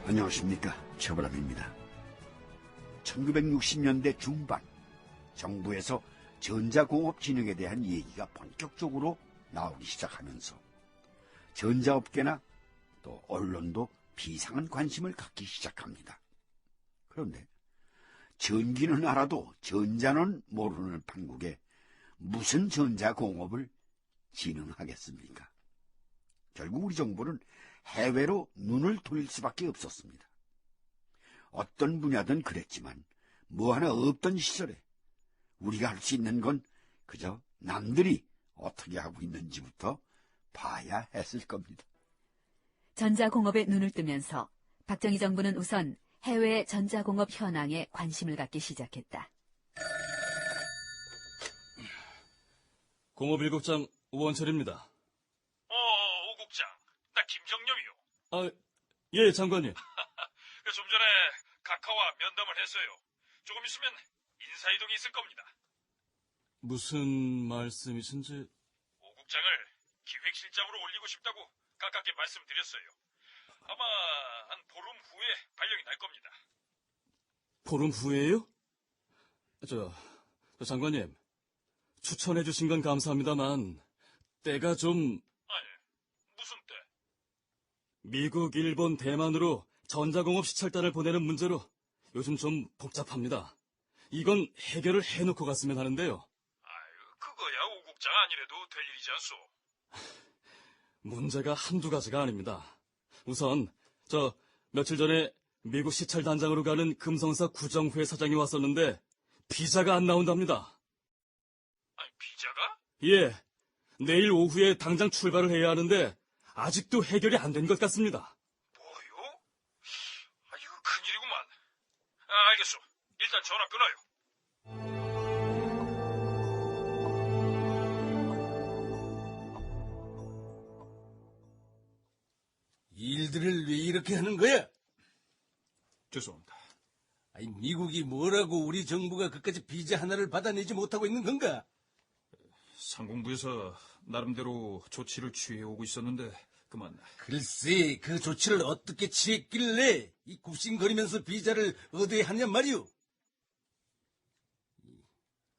안녕하십니까, 최보람입니다. 1960년대 중반 정부에서 전자공업 진흥에 대한 얘기가 본격적으로 나오기 시작하면서 전자업계나 또 언론도 비상한 관심을 갖기 시작합니다. 그런데 전기는 알아도 전자는 모르는 판국에 무슨 전자공업을 진흥하겠습니까? 결국 우리 정부는 해외로 눈을 돌릴 수밖에 없었습니다. 어떤 분야든 그랬지만 뭐 하나 없던 시절에 우리가 할 수 있는 건 그저 남들이 어떻게 하고 있는지부터 봐야 했을 겁니다. 전자공업에 눈을 뜨면서 박정희 정부는 우선 해외 전자공업 현황에 관심을 갖기 시작했다. 공업일국장 우원철입니다. 오 국장. 나 김정념이요. 아, 예, 장관님. 좀 전에 각하와 면담을 했어요. 조금 있으면 인사이동이 있을 겁니다. 무슨 말씀이신지... 오 국장을 기획실장으로 올리고 싶다고 각하께 말씀드렸어요. 아마 한 보름 후에 발령이 날 겁니다. 보름 후에요? 저 장관님, 추천해 주신 건 감사합니다만 때가 좀... 아니, 무슨 때? 미국, 일본, 대만으로 전자공업 시찰단을 보내는 문제로 요즘 좀 복잡합니다. 이건 해결을 해놓고 갔으면 하는데요. 아유, 그거야 오 국장 아니래도 될 일이지 않소. 문제가 한두 가지가 아닙니다. 우선 며칠 전에 미국 시찰단장으로 가는 금성사 구정회 사장이 왔었는데 비자가 안 나온답니다. 아니, 비자가? 예, 내일 오후에 당장 출발을 해야 하는데 아직도 해결이 안 된 것 같습니다. 뭐요? 아, 이거 큰일이구만. 알겠소. 일단 전화 끊어요. 일들을 왜 이렇게 하는 거야? 죄송합니다. 아니, 미국이 뭐라고 우리 정부가 그까지 비자 하나를 받아내지 못하고 있는 건가? 상공부에서 나름대로 조치를 취해오고 있었는데 그만. 글쎄, 그 조치를 어떻게 취했길래 이 굽신거리면서 비자를 얻어야 하냔 말이오.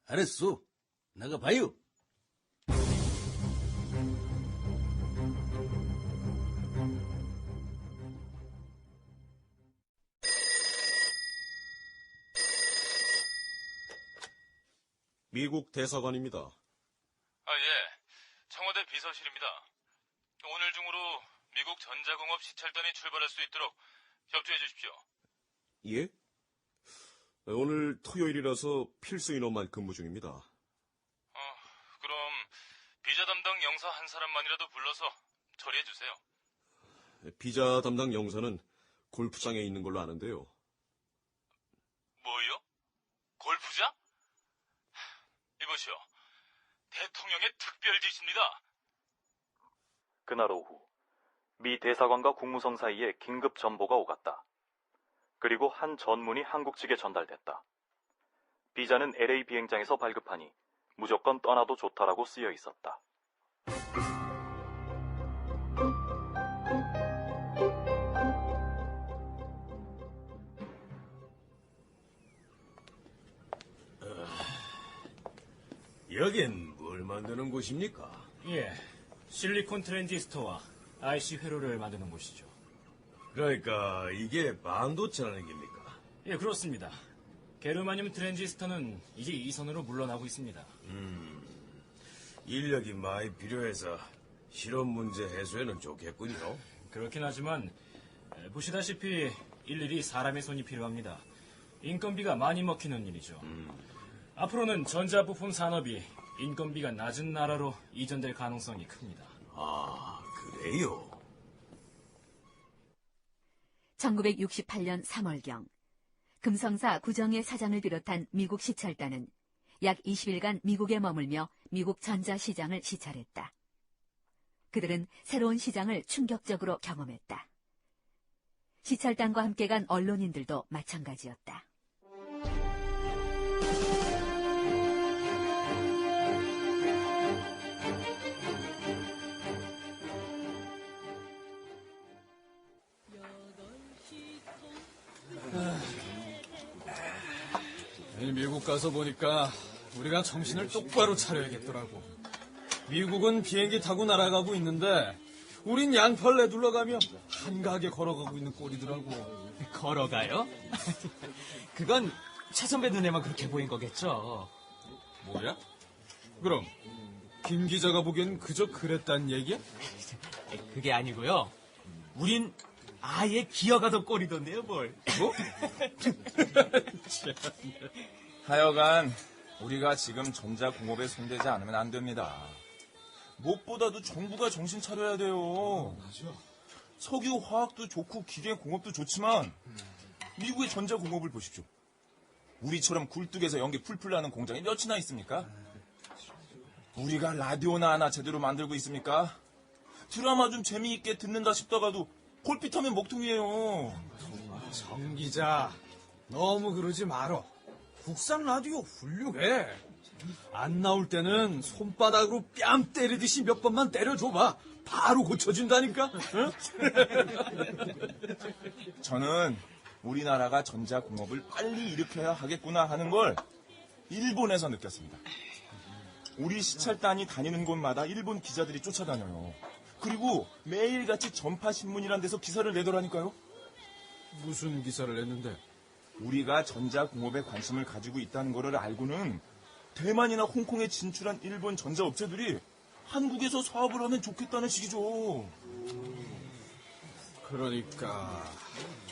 알았소. 나가봐요. 미국 대사관입니다. 예. 청와대 비서실입니다. 오늘 중으로 미국 전자공업 시찰단이 출발할 수 있도록 협조해 주십시오. 예? 오늘 토요일이라서 필수 인원만 근무 중입니다. 그럼 비자 담당 영사 한 사람만이라도 불러서 처리해 주세요. 비자 담당 영사는 골프장에 있는 걸로 아는데요. 뭐요? 골프장? 이보시오. 대통령의 특별 지시입니다. 그날 오후, 미 대사관과 국무성 사이에 긴급 전보가 오갔다. 그리고 한 전문이 한국 측에 전달됐다. 비자는 LA 비행장에서 발급하니 무조건 떠나도 좋다라고 쓰여 있었다. 여긴 뭘 만드는 곳입니까? 예, 실리콘 트랜지스터와 IC 회로를 만드는 곳이죠. 그러니까 이게 반도체라는 겁니까? 예, 그렇습니다. 게르마늄 트랜지스터는 이제 이 선으로 물러나고 있습니다. 인력이 많이 필요해서 실험 문제 해소에는 좋겠군요. 그렇긴 하지만 보시다시피 일일이 사람의 손이 필요합니다. 인건비가 많이 먹히는 일이죠. 앞으로는 전자부품 산업이 인건비가 낮은 나라로 이전될 가능성이 큽니다. 아, 그래요? 1968년 3월경 금성사 구정의 사장을 비롯한 미국 시찰단은 약 20일간 미국에 머물며 미국 전자시장을 시찰했다. 그들은 새로운 시장을 충격적으로 경험했다. 시찰단과 함께 간 언론인들도 마찬가지였다. 미국 가서 보니까 우리가 정신을 똑바로 차려야겠더라고. 미국은 비행기 타고 날아가고 있는데 우린 양팔 내둘러가며 한가하게 걸어가고 있는 꼴이더라고. 걸어가요? 그건 최 선배 눈에만 그렇게 보인 거겠죠. 뭐야? 그럼 김 기자가 보기엔 그저 그랬단 얘기야? 그게 아니고요. 우린 아예 기어가던 꼴이던데요, 뭘. 뭐? 하여간 우리가 지금 전자공업에 손대지 않으면 안 됩니다. 무엇보다도 정부가 정신 차려야 돼요. 석유, 화학도 좋고 기계 공업도 좋지만 미국의 전자공업을 보십시오. 우리처럼 굴뚝에서 연기 풀풀 나는 공장이 몇이나 있습니까? 우리가 라디오나 하나 제대로 만들고 있습니까? 드라마 좀 재미있게 듣는다 싶다가도 콜핏하면 먹통이에요. 정 기자, 너무 그러지 말어. 국산 라디오 훌륭해. 안 나올 때는 손바닥으로 뺨 때리듯이 몇 번만 때려줘봐. 바로 고쳐진다니까. 응? 저는 우리나라가 전자공업을 빨리 일으켜야 하겠구나 하는 걸 일본에서 느꼈습니다. 우리 시찰단이 다니는 곳마다 일본 기자들이 쫓아다녀요. 그리고 매일같이 전파신문이란 데서 기사를 내더라니까요. 무슨 기사를 냈는데? 우리가 전자공업에 관심을 가지고 있다는 거를 알고는 대만이나 홍콩에 진출한 일본 전자업체들이 한국에서 사업을 하면 좋겠다는 식이죠. 그러니까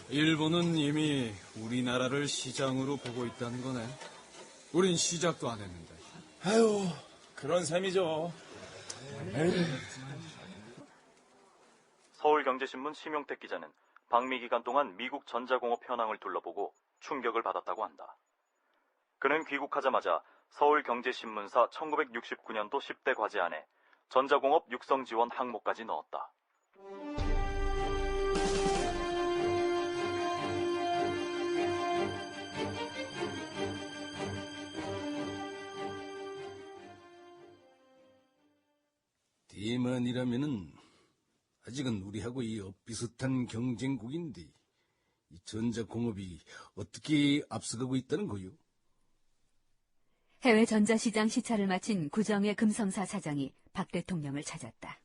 일본은 이미 우리나라를 시장으로 보고 있다는 거네. 우린 시작도 안 했는데. 아유, 그런 셈이죠. 서울경제신문 심용택 기자는 방미 기간 동안 미국 전자공업 현황을 둘러보고 충격을 받았다고 한다. 그는 귀국하자마자 서울경제신문사 1969년도 10대 과제 안에 전자공업 육성 지원 항목까지 넣었다. 대만이라면은 아직은 우리하고 이 엇비슷한 경쟁국인데 이 전자공업이 어떻게 앞서가고 있다는 거요? 해외 전자시장 시찰을 마친 구정의 금성사 사장이 박 대통령을 찾았다.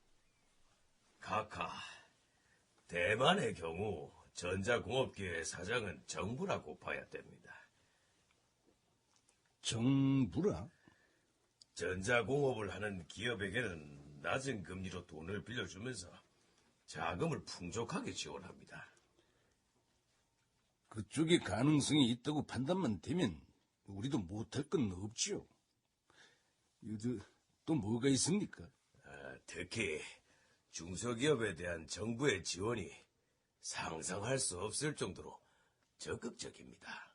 카카, 대만의 경우 전자공업계의 사장은 정부라고 봐야 됩니다. 정부라? 전자공업을 하는 기업에게는 낮은 금리로 돈을 빌려주면서 자금을 풍족하게 지원합니다. 그쪽에 가능성이 있다고 판단만 되면 우리도 못할 건 없지요. 또 뭐가 있습니까? 특히 중소기업에 대한 정부의 지원이 상상할 수 없을 정도로 적극적입니다.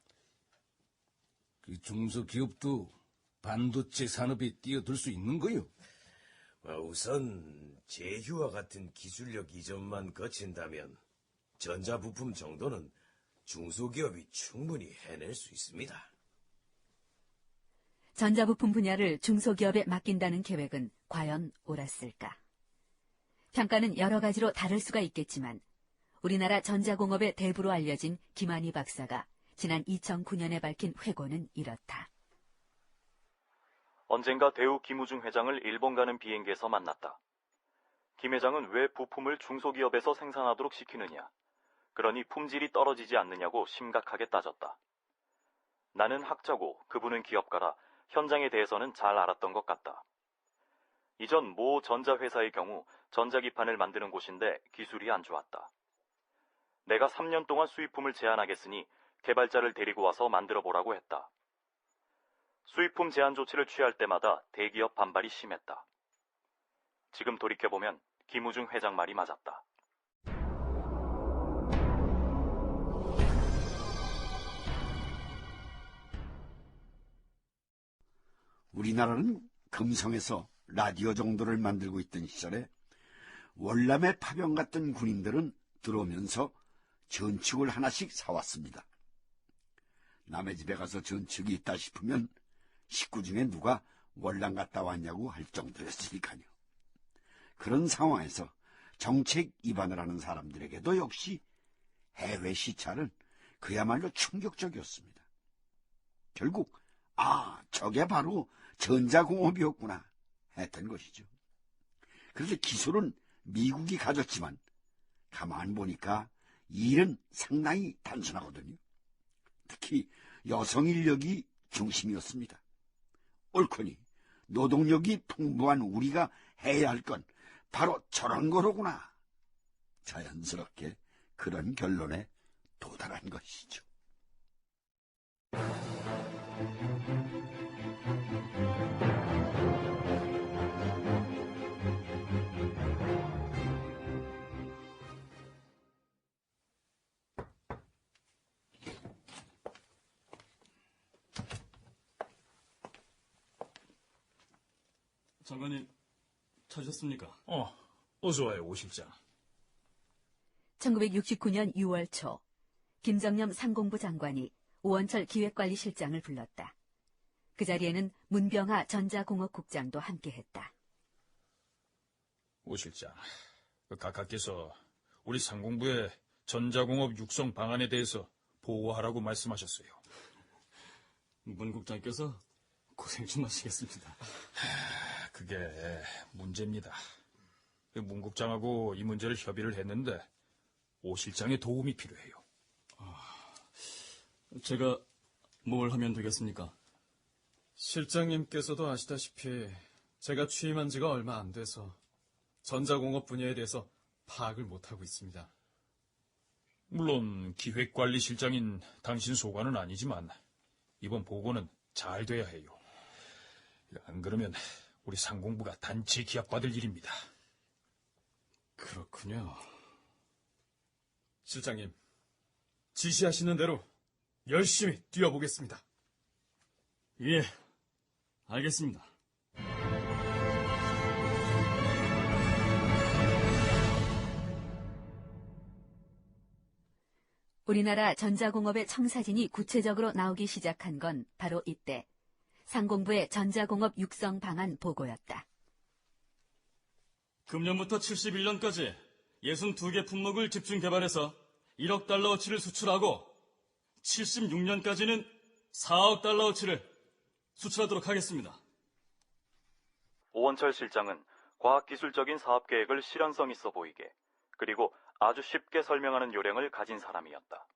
그 중소기업도 반도체 산업에 뛰어들 수 있는 거요? 우선 제휴와 같은 기술력 이전만 거친다면 전자부품 정도는 중소기업이 충분히 해낼 수 있습니다. 전자부품 분야를 중소기업에 맡긴다는 계획은 과연 옳았을까? 평가는 여러 가지로 다를 수가 있겠지만 우리나라 전자공업의 대부로 알려진 김한희 박사가 지난 2009년에 밝힌 회고는 이렇다. 언젠가 대우 김우중 회장을 일본 가는 비행기에서 만났다. 김 회장은 왜 부품을 중소기업에서 생산하도록 시키느냐, 그러니 품질이 떨어지지 않느냐고 심각하게 따졌다. 나는 학자고 그분은 기업가라 현장에 대해서는 잘 알았던 것 같다. 이전 모 전자회사의 경우 전자기판을 만드는 곳인데 기술이 안 좋았다. 내가 3년 동안 수입품을 제한하겠으니 개발자를 데리고 와서 만들어보라고 했다. 수입품 제한 조치를 취할 때마다 대기업 반발이 심했다. 지금 돌이켜보면 김우중 회장 말이 맞았다. 우리나라는 금성에서 라디오 정도를 만들고 있던 시절에 월남의 파병 갔던 군인들은 들어오면서 전축을 하나씩 사왔습니다. 남의 집에 가서 전축이 있다 싶으면 식구 중에 누가 월남 갔다 왔냐고 할 정도였으니까요. 그런 상황에서 정책 위반을 하는 사람들에게도 역시 해외 시찰은 그야말로 충격적이었습니다. 결국 아, 저게 바로 전자공업이었구나 했던 것이죠. 그런데 기술은 미국이 가졌지만 가만 보니까 일은 상당히 단순하거든요. 특히 여성 인력이 중심이었습니다. 옳거니 노동력이 풍부한 우리가 해야 할 건 바로 저런 거로구나. 자연스럽게 그런 결론에 도달한 것이죠. 장관님, 찾으셨습니까? 어서 와요, 오 실장. 1969년 6월 초 김정념 상공부 장관이 오원철 기획관리실장을 불렀다. 그 자리에는 문병하 전자공업국장도 함께했다. 오 실장, 각하께서 우리 상공부의 전자공업 육성 방안에 대해서 보고하라고 말씀하셨어요. 문 국장께서 고생 좀 하시겠습니다. 그게 문제입니다. 문 국장하고 이 문제를 협의를 했는데 오 실장의 도움이 필요해요. 제가 뭘 하면 되겠습니까? 실장님께서도 아시다시피 제가 취임한 지가 얼마 안 돼서 전자공업 분야에 대해서 파악을 못하고 있습니다. 물론 기획관리실장인 당신 소관은 아니지만 이번 보고는 잘 돼야 해요. 안 그러면 우리 상공부가 단체 기합받을 일입니다. 그렇군요. 실장님, 지시하시는 대로 열심히 뛰어보겠습니다. 예, 알겠습니다. 우리나라 전자공업의 청사진이 구체적으로 나오기 시작한 건 바로 이때 상공부의 전자공업 육성 방안 보고였다. 금년부터 71년까지 62개 품목을 집중 개발해서 1억 달러어치를 수출하고 76년까지는 4억 달러어치를 수출하도록 하겠습니다. 오원철 실장은 과학기술적인 사업계획을 실현성 있어 보이게 그리고 아주 쉽게 설명하는 요령을 가진 사람이었다.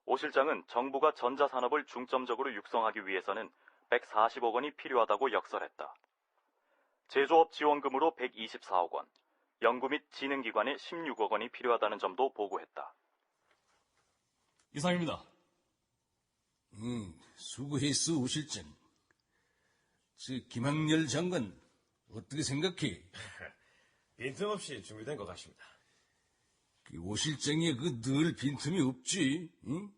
오 실장은 정부가 전자산업을 중점적으로 육성하기 위해서는 140억 원이 필요하다고 역설했다. 제조업 지원금으로 124억 원, 연구 및 진흥기관에 16억 원이 필요하다는 점도 보고했다. 이상입니다. 수고했어, 오 실장. 김학렬 장관, 어떻게 생각해? 빈틈없이 준비된 것 같습니다. 오 실장이 늘 빈틈이 없지, 응?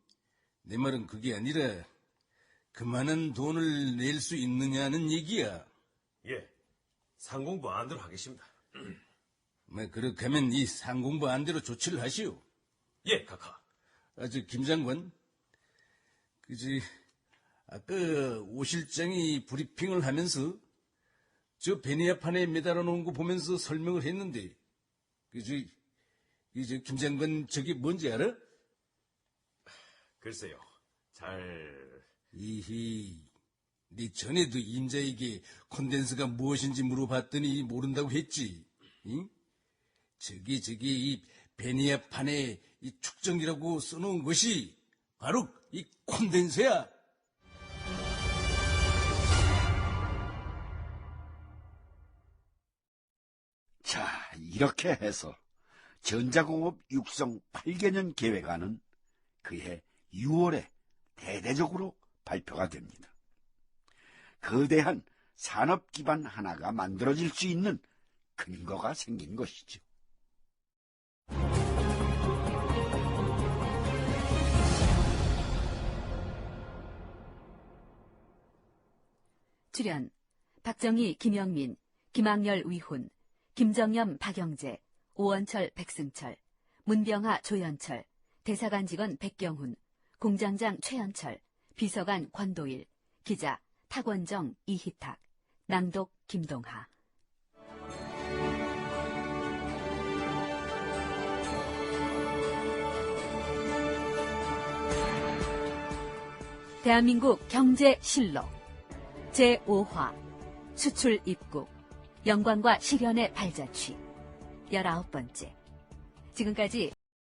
내 말은 그게 아니라 그만한 돈을 낼 수 있느냐는 얘기야. 예, 상공부 안대로 하겠습니다. 그렇게 하면 이 상공부 안대로 조치를 하시오. 예, 각하. 김 장관, 아까 오 실장이 브리핑을 하면서 저 베니아판에 매달아 놓은 거 보면서 설명을 했는데, 김 장관 저게 뭔지 알아? 글쎄요, 이히, 네 전에도 임자에게 콘덴스가 무엇인지 물어봤더니 모른다고 했지. 응? 저기 이 베니아판에 이 축전기라고 써놓은 것이 바로 이 콘덴스야. 자, 이렇게 해서 전자공업 육성 8개년 계획안은 그해 6월에 대대적으로 발표가 됩니다. 거대한 산업 기반 하나가 만들어질 수 있는 근거가 생긴 것이죠. 출연 박정희, 김영민, 김학렬, 위훈, 김정념, 박영재, 오원철, 백승철, 문병하, 조연철, 대사관 직원 백경훈, 공장장 최현철, 비서관 권도일, 기자 탁원정, 이희탁, 낭독 김동하. 대한민국 경제실록 제5화 수출 입국 영광과 시련의 발자취 19번째. 지금까지